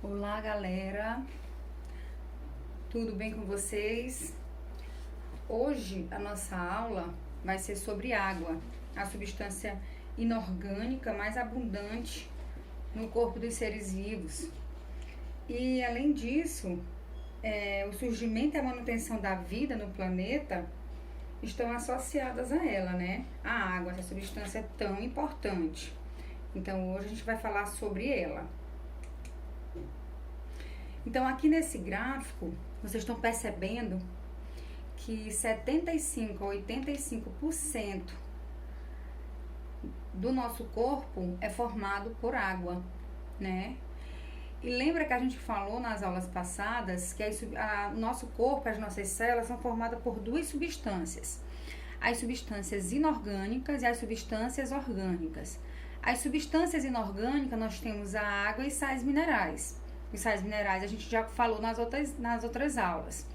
Olá, galera, tudo bem com vocês? Hoje a nossa aula vai ser sobre água, a substância inorgânica mais abundante no corpo dos seres vivos. E além disso, o surgimento e a manutenção da vida no planeta estão associadas a ela, né? A água, essa substância tão importante. Então hoje a gente vai falar sobre ela. Então, aqui nesse gráfico, vocês estão percebendo que 75 a 85% do nosso corpo é formado por água, né? E lembra que a gente falou nas aulas passadas que nosso corpo, as nossas células são formadas por duas substâncias. As substâncias inorgânicas e as substâncias orgânicas. As substâncias inorgânicas nós temos a água e sais minerais. Os sais minerais a gente já falou nas outras aulas.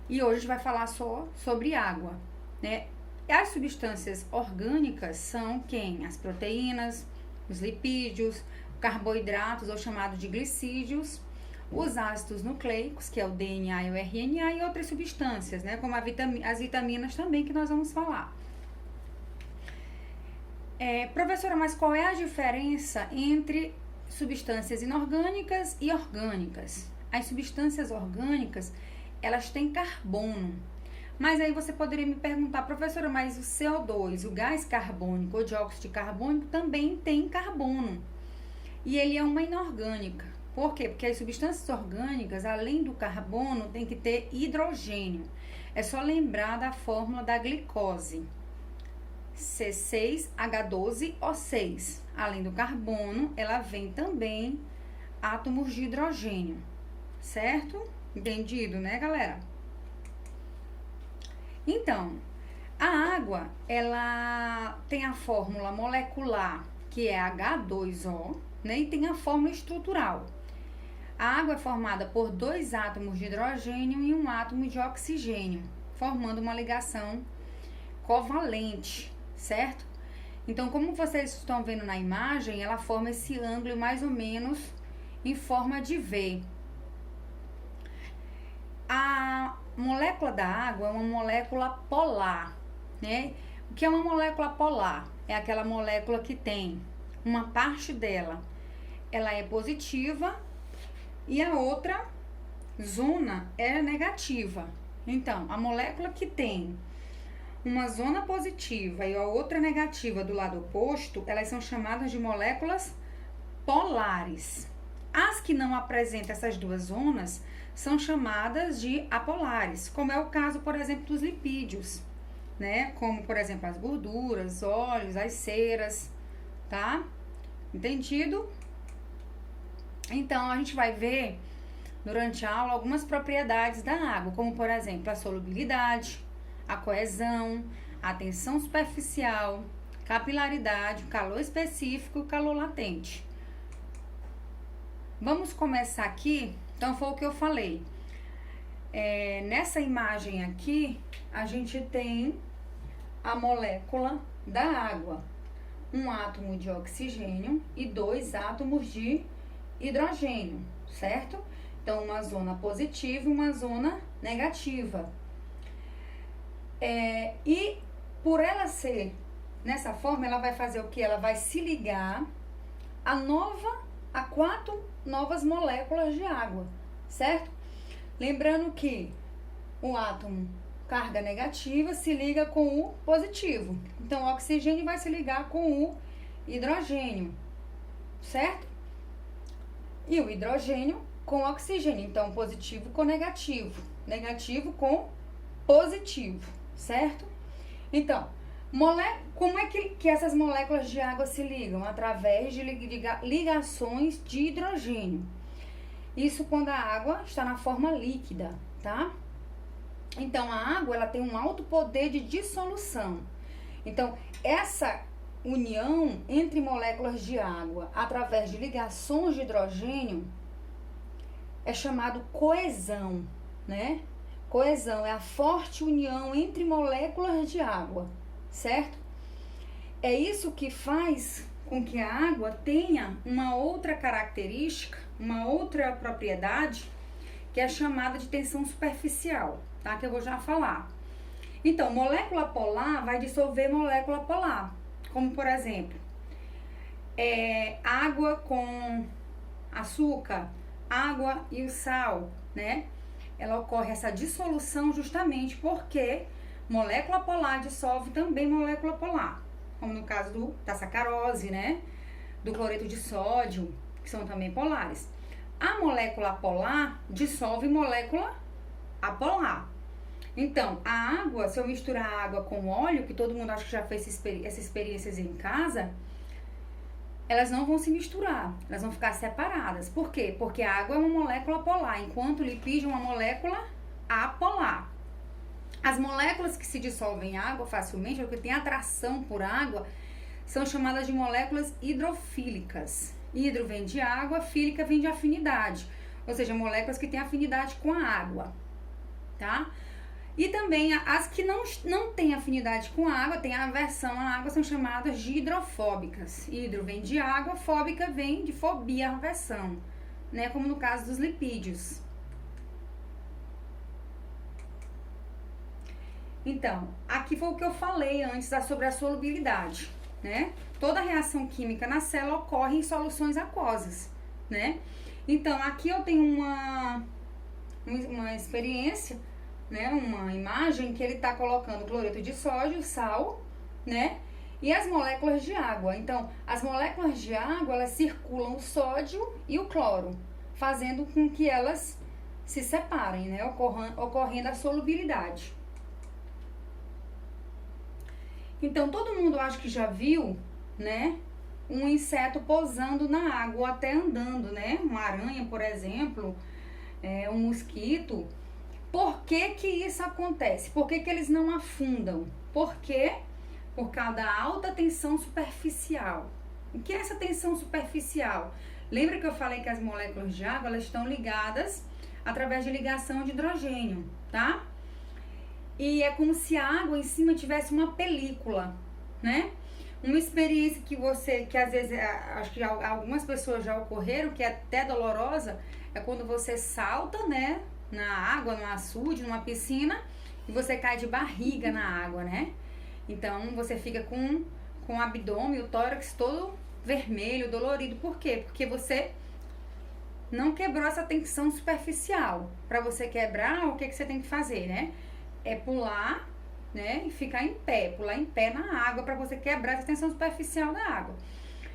E hoje a gente vai falar só sobre água, né? E as substâncias orgânicas são quem? As proteínas, os lipídios, carboidratos, ou chamado de glicídios, os ácidos nucleicos, que é o DNA e o RNA, e outras substâncias, né? Como as vitaminas também, que nós vamos falar. Professora, mas qual é a diferença entre substâncias inorgânicas e orgânicas? As substâncias orgânicas, elas têm carbono. Mas aí você poderia me perguntar, professora, mas o CO2, o gás carbônico, o dióxido de carbono, também tem carbono. E ele é uma inorgânica. Por quê? Porque as substâncias orgânicas, além do carbono, tem que ter hidrogênio. É só lembrar da fórmula da glicose. C6H12O6. Além do carbono, ela vem também átomos de hidrogênio, certo? Entendido, né, galera? Então, a água, ela tem a fórmula molecular, que é H2O, né? E tem a fórmula estrutural. A água é formada por dois átomos de hidrogênio e um átomo de oxigênio, formando uma ligação covalente, certo? Então, como vocês estão vendo na imagem, ela forma esse ângulo mais ou menos em forma de V. A molécula da água é uma molécula polar, né? O que é uma molécula polar? É aquela molécula que tem uma parte dela, ela é positiva e a outra zona é negativa. Então, a molécula que tem uma zona positiva e a outra negativa do lado oposto, elas são chamadas de moléculas polares. As que não apresentam essas duas zonas são chamadas de apolares, como é o caso, por exemplo, dos lipídios, né? Como, por exemplo, as gorduras, óleos, as ceras, tá? Entendido? Então, a gente vai ver durante a aula algumas propriedades da água, como, por exemplo, a solubilidade, a coesão, a tensão superficial, capilaridade, calor específico e calor latente. Vamos começar aqui. Então, foi o que eu falei. Nessa imagem aqui, a gente tem a molécula da água. Um átomo de oxigênio e dois átomos de hidrogênio, certo? Então, uma zona positiva e uma zona negativa. E por ela ser nessa forma, ela vai fazer o que? Ela vai se ligar a 4 novas moléculas de água, certo? Lembrando que o átomo carga negativa se liga com o positivo. Então, o oxigênio vai se ligar com o hidrogênio, certo? E o hidrogênio com o oxigênio. Então, positivo com negativo. Negativo com positivo. Certo? Então, como é que essas moléculas de água se ligam? Através de ligações de hidrogênio. Isso quando a água está na forma líquida, tá? Então, a água, ela tem um alto poder de dissolução. Então, essa união entre moléculas de água através de ligações de hidrogênio é chamado coesão, né? Coesão é a forte união entre moléculas de água, certo? É isso que faz com que a água tenha uma outra característica, uma outra propriedade, que é chamada de tensão superficial, tá? Que eu vou já falar. Então, molécula polar vai dissolver molécula polar, como por exemplo, água com açúcar, água e o sal, né? Ela ocorre essa dissolução justamente porque molécula polar dissolve também molécula polar, como no caso da sacarose, né? Do cloreto de sódio, que são também polares. A molécula polar dissolve molécula apolar. Então, a água, se eu misturar água com óleo, que todo mundo acha que já fez essa experiência em casa, elas não vão se misturar, elas vão ficar separadas. Por quê? Porque a água é uma molécula polar, enquanto o lipídio é uma molécula apolar. As moléculas que se dissolvem em água facilmente, ou que têm atração por água, são chamadas de moléculas hidrofílicas. Hidro vem de água, fílica vem de afinidade, ou seja, moléculas que têm afinidade com a água, tá? E também as que não têm afinidade com a água, têm aversão à água, são chamadas de hidrofóbicas. Hidro vem de água, fóbica vem de fobia, aversão, né? Como no caso dos lipídios. Então, aqui foi o que eu falei antes sobre a solubilidade, né? Toda reação química na célula ocorre em soluções aquosas, né? Então, aqui eu tenho uma experiência, né? Uma imagem que ele está colocando cloreto de sódio, sal, né? E as moléculas de água. Então, as moléculas de água, elas circulam o sódio e o cloro, fazendo com que elas se separem, né? Ocorrendo a solubilidade. Então, todo mundo acho que já viu, né, um inseto pousando na água ou até andando, né? Uma aranha, por exemplo, um mosquito. Por que que isso acontece? Por que que eles não afundam? Por quê? Por causa da alta tensão superficial. O que é essa tensão superficial? Lembra que eu falei que as moléculas de água, elas estão ligadas através de ligação de hidrogênio, tá? E é como se a água em cima tivesse uma película, né? Uma experiência que às vezes, acho que algumas pessoas já ocorreram, que é até dolorosa, é quando você salta, né? Na água, no açude, numa piscina, e você cai de barriga na água, né? Então, você fica com o abdômen, o tórax todo vermelho, dolorido. Por quê? Porque você não quebrou essa tensão superficial. Para você quebrar, o que você tem que fazer, né? É pular, né? E ficar em pé, pular em pé na água para você quebrar essa tensão superficial da água.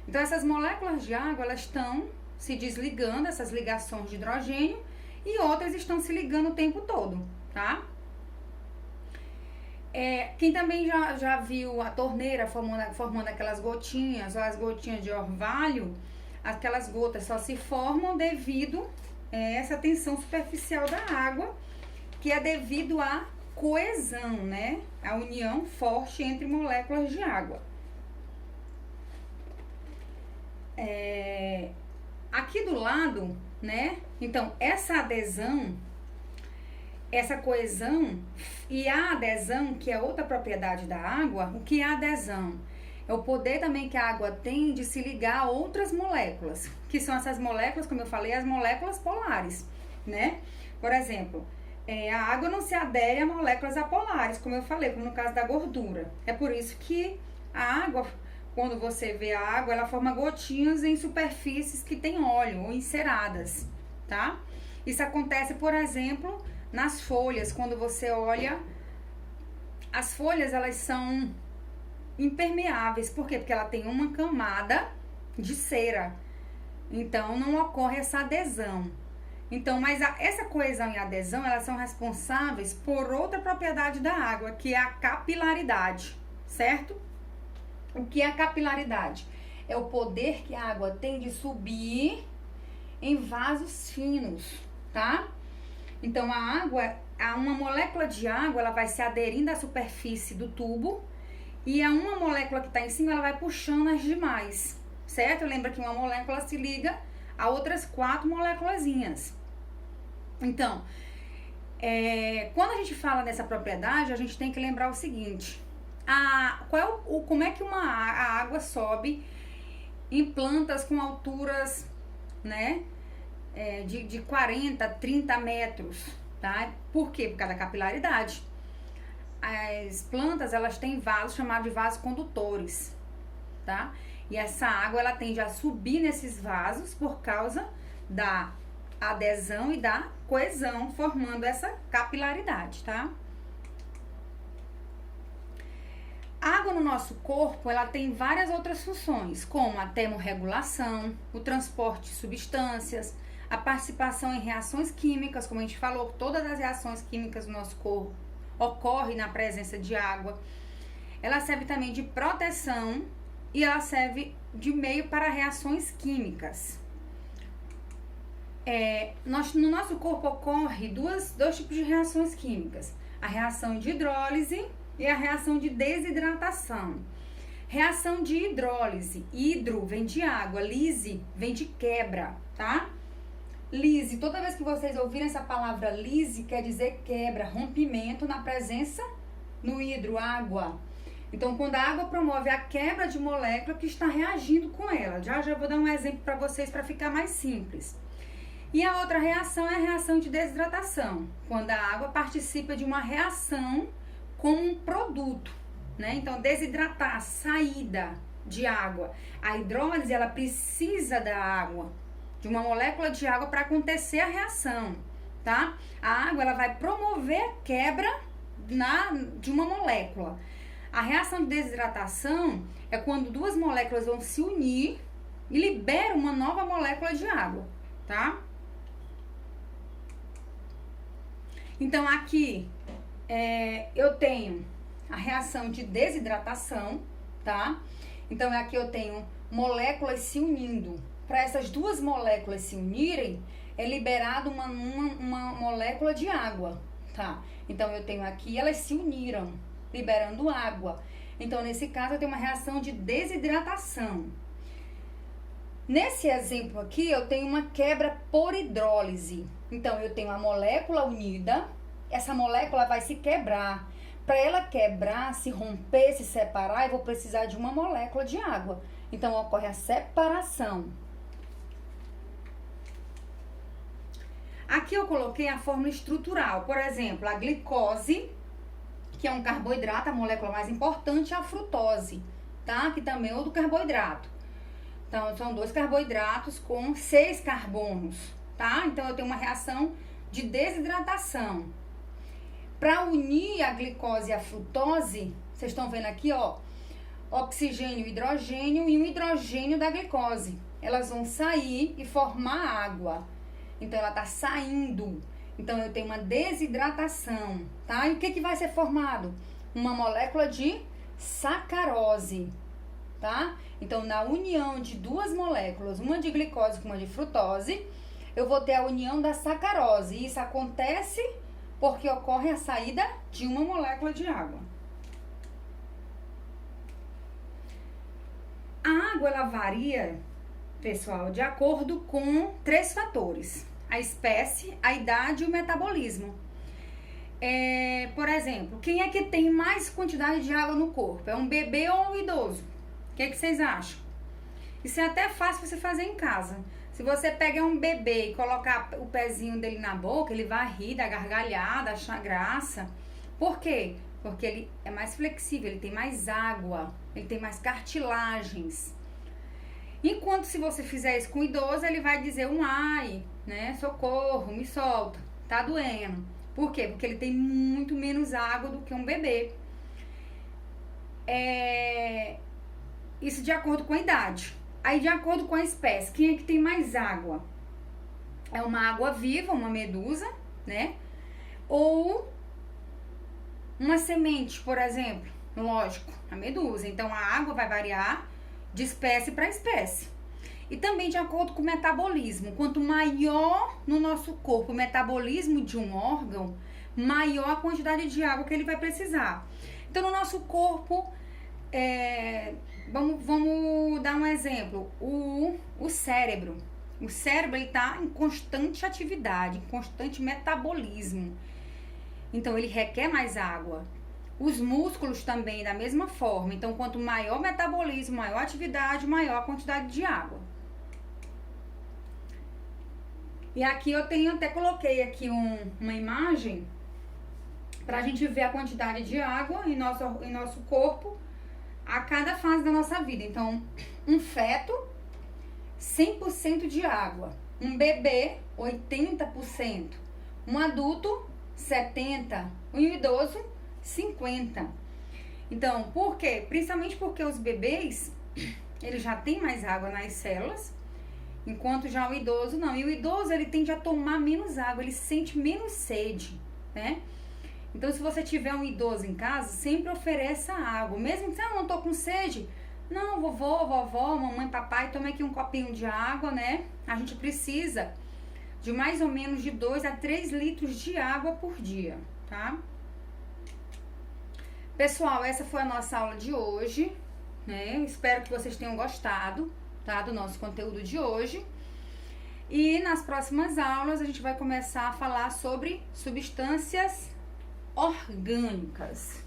Então, essas moléculas de água, elas estão se desligando, essas ligações de hidrogênio, e outras estão se ligando o tempo todo, tá? Quem também já viu a torneira formando aquelas gotinhas, ou as gotinhas de orvalho, aquelas gotas só se formam devido a essa tensão superficial da água, que é devido à coesão, né? A união forte entre moléculas de água. Aqui do lado, né? Então, essa adesão, essa coesão e a adesão, que é outra propriedade da água, o que é a adesão? É o poder também que a água tem de se ligar a outras moléculas, que são essas moléculas, como eu falei, as moléculas polares, né? Por exemplo, a água não se adere a moléculas apolares, como eu falei, como no caso da gordura. É por isso que a água, quando você vê a água, ela forma gotinhas em superfícies que tem óleo ou enceradas, tá? Isso acontece, por exemplo, nas folhas. Quando você olha, as folhas, elas são impermeáveis. Por quê? Porque ela tem uma camada de cera. Então, não ocorre essa adesão. Então, mas essa coesão e adesão, elas são responsáveis por outra propriedade da água, que é a capilaridade, certo? O que é a capilaridade? É o poder que a água tem de subir em vasos finos, tá? Então, uma molécula de água, ela vai se aderindo à superfície do tubo, e uma molécula que está em cima, ela vai puxando as demais, certo? Lembra que uma molécula se liga a outras 4 moléculazinhas. Então, quando a gente fala dessa propriedade, a gente tem que lembrar o seguinte: como é que a água sobe em plantas com alturas, né, de 40, 30 metros, tá? Por quê? Por causa da capilaridade. As plantas, elas têm vasos chamados de vasos condutores, tá? E essa água, ela tende a subir nesses vasos por causa da adesão e da coesão, formando essa capilaridade, tá? A água no nosso corpo, ela tem várias outras funções, como a termorregulação, o transporte de substâncias, a participação em reações químicas, como a gente falou, todas as reações químicas do nosso corpo ocorrem na presença de água. Ela serve também de proteção e ela serve de meio para reações químicas. No nosso corpo ocorre dois tipos de reações químicas, a reação de hidrólise e a reação de desidratação. Reação de hidrólise, hidro vem de água, lise vem de quebra, tá? Lise, toda vez que vocês ouvirem essa palavra lise, quer dizer quebra, rompimento na presença no hidro, água. Então, quando a água promove a quebra de molécula que está reagindo com ela. Já vou dar um exemplo para vocês para ficar mais simples. E a outra reação é a reação de desidratação, quando a água participa de uma reação com um produto, né? Então, desidratar, saída de água. A hidrólise, ela precisa da água, de uma molécula de água para acontecer a reação, tá? A água, ela vai promover a quebra de uma molécula. A reação de desidratação é quando duas moléculas vão se unir e liberam uma nova molécula de água, tá? Então, aqui eu tenho a reação de desidratação, tá? Então, aqui eu tenho moléculas se unindo. Para essas duas moléculas se unirem, é liberado uma molécula de água, tá? Então, eu tenho aqui, elas se uniram, liberando água. Então, nesse caso, eu tenho uma reação de desidratação. Nesse exemplo aqui, eu tenho uma quebra por hidrólise. Então, eu tenho a molécula unida, essa molécula vai se quebrar. Para ela quebrar, se romper, se separar, eu vou precisar de uma molécula de água. Então, ocorre a separação. Aqui eu coloquei a fórmula estrutural. Por exemplo, a glicose, que é um carboidrato, a molécula mais importante, é a frutose, tá? Que também é outro carboidrato. Então, são 2 carboidratos com 6 carbonos, tá? Então, eu tenho uma reação de desidratação. Para unir a glicose e a frutose, vocês estão vendo aqui, ó, oxigênio e hidrogênio e o hidrogênio da glicose. Elas vão sair e formar água. Então, ela está saindo. Então, eu tenho uma desidratação, tá? E o que vai ser formado? Uma molécula de sacarose, tá? Então, na união de duas moléculas, uma de glicose com uma de frutose, eu vou ter a união da sacarose. E isso acontece porque ocorre a saída de uma molécula de água. A água, ela varia, pessoal, de acordo com 3 fatores. A espécie, a idade e o metabolismo. Por exemplo, quem é que tem mais quantidade de água no corpo? É um bebê ou um idoso? O que vocês acham? Isso é até fácil você fazer em casa. Se você pegar um bebê e colocar o pezinho dele na boca, ele vai rir, dar gargalhada, achar graça. Por quê? Porque ele é mais flexível, ele tem mais água, ele tem mais cartilagens. Enquanto se você fizer isso com o idoso, ele vai dizer um ai, né? Socorro, me solta, tá doendo. Por quê? Porque ele tem muito menos água do que um bebê. Isso de acordo com a idade. Aí, de acordo com a espécie, quem é que tem mais água? É uma água viva, uma medusa, né? Ou uma semente, por exemplo. Lógico, a medusa. Então, a água vai variar de espécie para espécie. E também de acordo com o metabolismo. Quanto maior no nosso corpo o metabolismo de um órgão, maior a quantidade de água que ele vai precisar. Então, no nosso corpo, vamos dar um exemplo. O cérebro. O cérebro está em constante atividade, em constante metabolismo. Então, ele requer mais água. Os músculos também da mesma forma. Então, quanto maior o metabolismo, maior a atividade, maior a quantidade de água. E aqui eu até coloquei aqui uma imagem para a gente ver a quantidade de água em nosso corpo a cada fase da nossa vida. Então, um feto, 100% de água. Um bebê, 80%. Um adulto, 70%. Um idoso, 50%. Então, por quê? Principalmente porque os bebês, eles já têm mais água nas células, enquanto já o idoso não. E o idoso, ele tende a tomar menos água, ele sente menos sede, né? Então, se você tiver um idoso em casa, sempre ofereça água. Mesmo que você não tô com sede, não, vovó, mamãe, papai, tome aqui um copinho de água, né? A gente precisa de mais ou menos de 2 a 3 litros de água por dia, tá? Pessoal, essa foi a nossa aula de hoje, né? Espero que vocês tenham gostado, tá? Do nosso conteúdo de hoje. E nas próximas aulas a gente vai começar a falar sobre substâncias orgânicas.